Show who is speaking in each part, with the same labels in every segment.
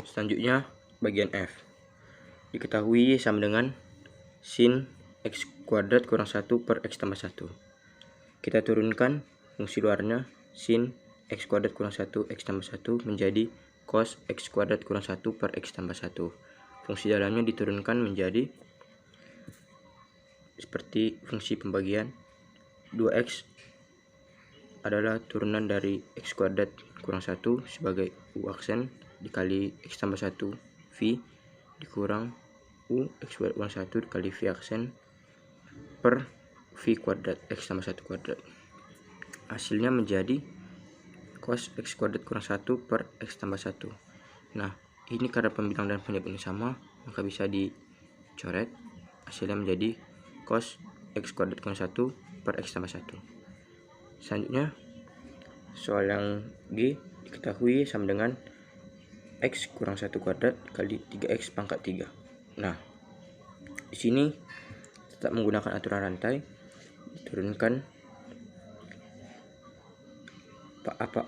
Speaker 1: Selanjutnya bagian F. Diketahui Y sama dengan sin X kuadrat kurang 1 per X tambah 1. Kita turunkan fungsi luarnya sin X kuadrat kurang 1 X tambah 1 menjadi cos X kuadrat kurang 1 per X tambah 1. Fungsi dalamnya diturunkan menjadi seperti fungsi pembagian 2X adalah turunan dari X kuadrat kurang 1 sebagai U aksen dikali X tambah 1 V dikurang U X kuadrat kurang 1 dikali V aksen per V kuadrat X tambah 1 kuadrat. Hasilnya menjadi cos X kuadrat kurang 1 per X tambah 1. Nah, ini karena pembilang dan penyebutnya sama, maka bisa dicoret. Hasilnya menjadi cos X kuadrat kurang 1 per X tambah 1. Selanjutnya, soal yang G diketahui sama dengan X kurang 1 kuadrat kali 3X pangkat 3. Nah, di sini tetap menggunakan aturan rantai, diturunkan apa.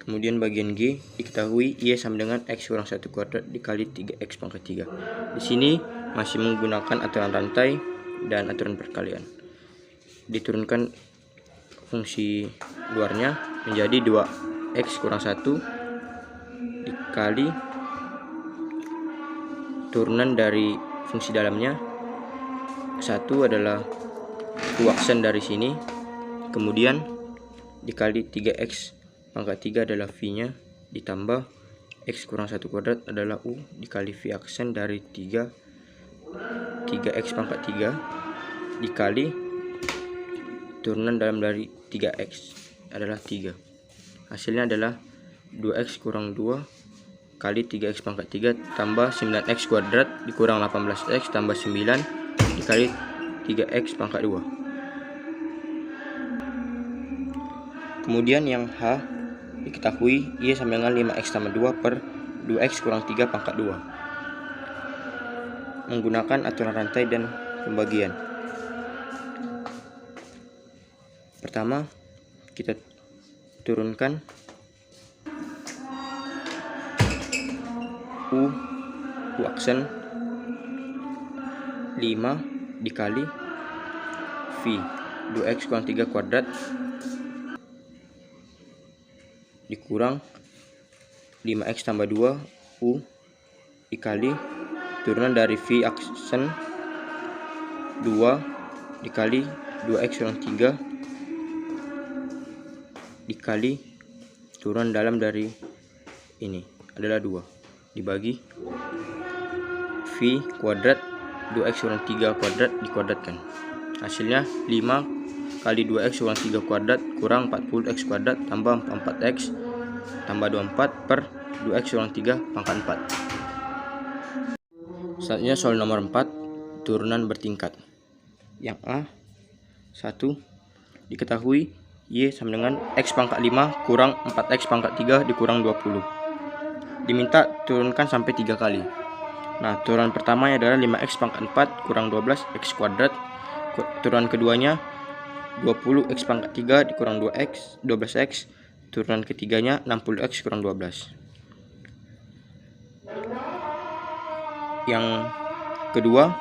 Speaker 1: Kemudian bagian G diketahui Y sama dengan X kurang 1 kuadrat dikali 3X pangkat 3. Di sini masih menggunakan aturan rantai dan aturan perkalian. Diturunkan fungsi luarnya menjadi 2X kurang 1 dikali turunan dari fungsi dalamnya 1 adalah U aksen dari sini, kemudian dikali 3X pangkat 3 adalah V-nya, ditambah X kurang 1 kuadrat adalah U dikali V aksen dari 3X pangkat 3 dikali turunan dalam dari 3X adalah 3. Hasilnya adalah 2X kurang 2 kali 3X pangkat 3 tambah 9X kuadrat dikurang 18X tambah 9 dikali 3X pangkat 2. Kemudian yang H diketahui Y sama dengan 5X tambah 2 per 2X kurang 3 pangkat 2. Menggunakan aturan rantai dan pembagian. Pertama, kita turunkan U aksen 5 dikali V 2X kurang 3 kuadrat dikurang 5X tambah 2 U dikali turunan dari V aksen 2 dikali 2X kurang 3 dikali turunan dalam dari ini adalah 2 dibagi V kuadrat 2X kurang 3 kuadrat dikuadratkan. Hasilnya 5 kali 2X kurang 3 kuadrat kurang 40X kuadrat tambah 4X tambah 24 per 2X kurang 3 pangkat 4. Selanjutnya soal nomor 4, turunan bertingkat. Yang A 1 diketahui Y sama dengan X pangkat 5 kurang 4X pangkat 3 dikurang 20. Diminta turunkan sampai 3 kali. Nah, turunan pertamanya adalah 5X pangkat 4 kurang 12X kuadrat. Turunan keduanya 20X pangkat 3 dikurang 12X. Turunan ketiganya 60X kurang 12. Yang kedua,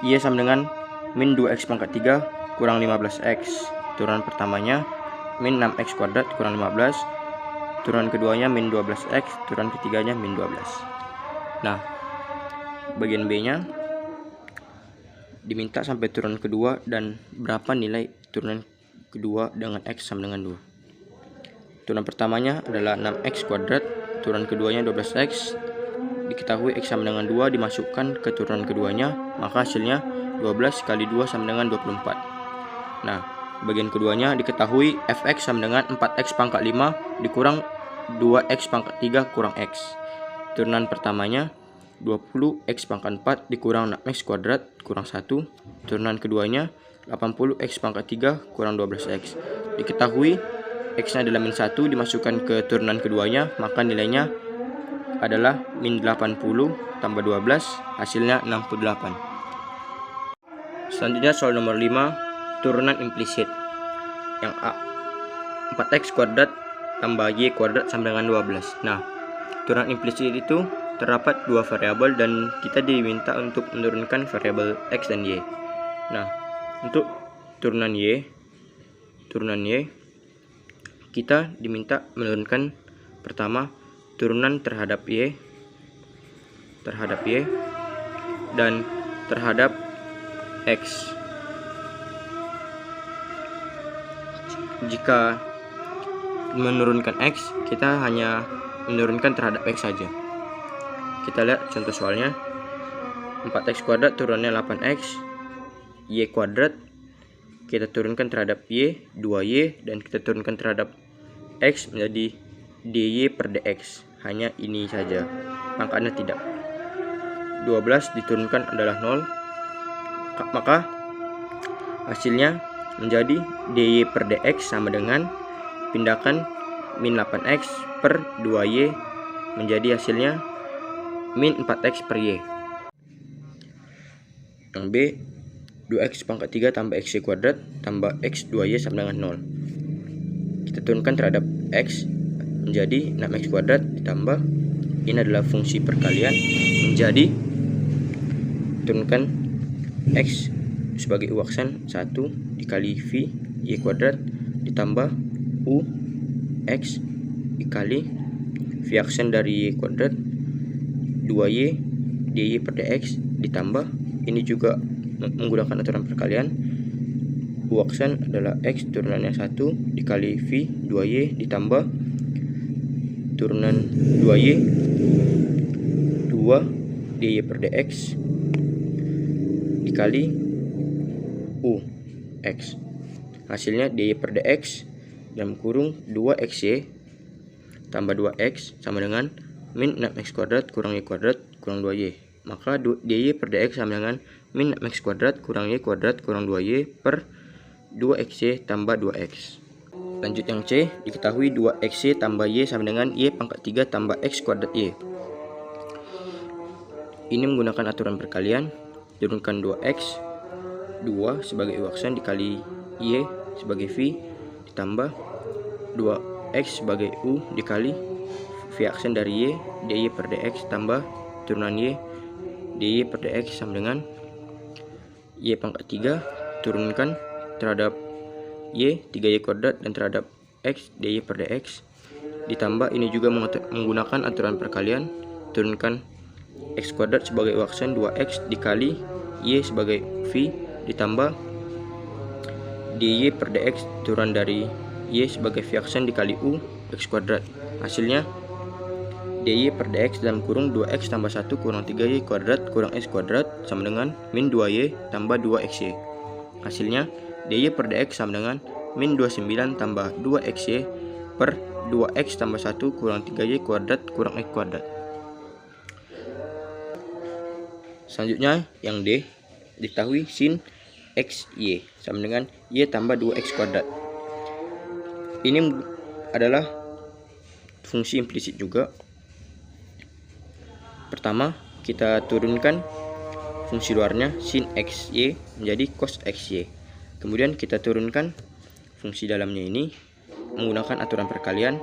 Speaker 1: Y sama dengan min 2X pangkat 3 kurang 15X. Turunan pertamanya min 6X kuadrat kurang 15. Turunan keduanya min 12X. Turunan ketiganya min 12. Nah, bagian B-nya diminta sampai turunan kedua dan berapa nilai turunan kedua dengan X sama dengan 2. Turunan pertamanya adalah 6X kuadrat. Turunan keduanya 12X. Diketahui X sama dengan 2 dimasukkan ke turunan keduanya, maka hasilnya 12 kali 2 sama dengan 24. Nah, bagian keduanya diketahui Fx sama dengan 4X pangkat 5 dikurang 2X pangkat 3 kurang X. Turunan pertamanya 20X pangkat 4 dikurang 6X kuadrat kurang 1. Turunan keduanya 80X pangkat 3 kurang 12X. Diketahui X-nya adalah min 1 dimasukkan ke turunan keduanya, maka nilainya adalah min 80 tambah 12, hasilnya 68. Selanjutnya soal nomor 5, turunan implisit. Yang A 4X kuadrat tambah y kuadrat sama dengan 12. Nah, turunan implisit itu terdapat dua variabel dan kita diminta untuk menurunkan variabel x dan y. Nah, untuk turunan y kita diminta menurunkan pertama turunan terhadap y dan terhadap x. Jika menurunkan x, kita hanya menurunkan terhadap x saja. Kita lihat contoh soalnya. 4x kuadrat turunannya 8x, y kuadrat kita turunkan terhadap y 2y, dan kita turunkan terhadap x menjadi dy per dx. Hanya ini saja, pangkatnya tidak. 12 diturunkan adalah 0, maka hasilnya menjadi dy per dx sama dengan pindahkan min 8x per 2y menjadi hasilnya min 4x per y. Yang B, 2x pangkat 3 tambah xy kuadrat tambah x 2y sama dengan 0. Kita turunkan terhadap x menjadi 6x kuadrat ditambah, ini adalah fungsi perkalian, menjadi turunkan x sebagai u aksen 1 dikali v y kuadrat ditambah u x dikali v aksen dari y kuadrat 2y dy per dx ditambah, ini juga menggunakan aturan perkalian, u aksen adalah x turunannya 1 dikali v 2y ditambah turunan 2y 2 dy per dx dikali u x. Hasilnya dy per dx dalam kurung 2xy tambah 2x sama dengan min 6x kuadrat kurang y kuadrat kurang 2y. Maka dy per dx sama dengan min 6x kuadrat kurang y kuadrat kurang 2y per 2xy tambah 2x. Lanjut yang C, diketahui 2xy tambah y sama dengan y pangkat 3 tambah x kuadrat y. Ini menggunakan aturan perkalian, turunkan 2x 2 sebagai u aksen dikali y sebagai v ditambah 2x sebagai u dikali v aksen dari y dy per dx tambah turunan y dy per dx sama dengan y pangkat 3 turunkan terhadap y 3y kuadrat dan terhadap x dy per dx ditambah, ini juga menggunakan aturan perkalian, turunkan x kuadrat sebagai u aksen 2x dikali y sebagai v ditambah dy per dx turunan dari y sebagai v aksen dikali u x kuadrat. Hasilnya dy per dx dalam kurung 2x tambah 1 kurang 3y kuadrat kurang x kuadrat sama dengan min 2y tambah 2xy. Hasilnya dy per dx sama dengan min 29 tambah 2xy per 2x tambah 1 kurang 3y kuadrat kurang x kuadrat. Selanjutnya yang D, diketahui sin x y sama dengan y tambah 2x kuadrat. Ini adalah fungsi implisit juga. Pertama, kita turunkan fungsi luarnya sin x y menjadi cos x y. Kemudian kita turunkan fungsi dalamnya ini menggunakan aturan perkalian,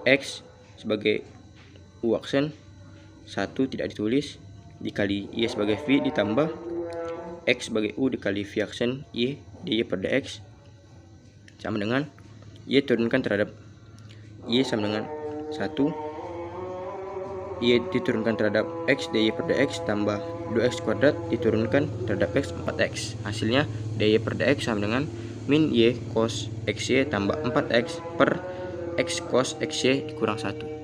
Speaker 1: x sebagai u aksen 1 tidak ditulis dikali y sebagai v ditambah x sebagai u dikali v aksen y dy per dx sama dengan y turunkan terhadap y sama dengan 1, y diturunkan terhadap x dy per dx tambah 2x kuadrat diturunkan terhadap x 4x. Hasilnya dy per dx sama dengan min y cos xy tambah 4x per x cos xy kurang 1.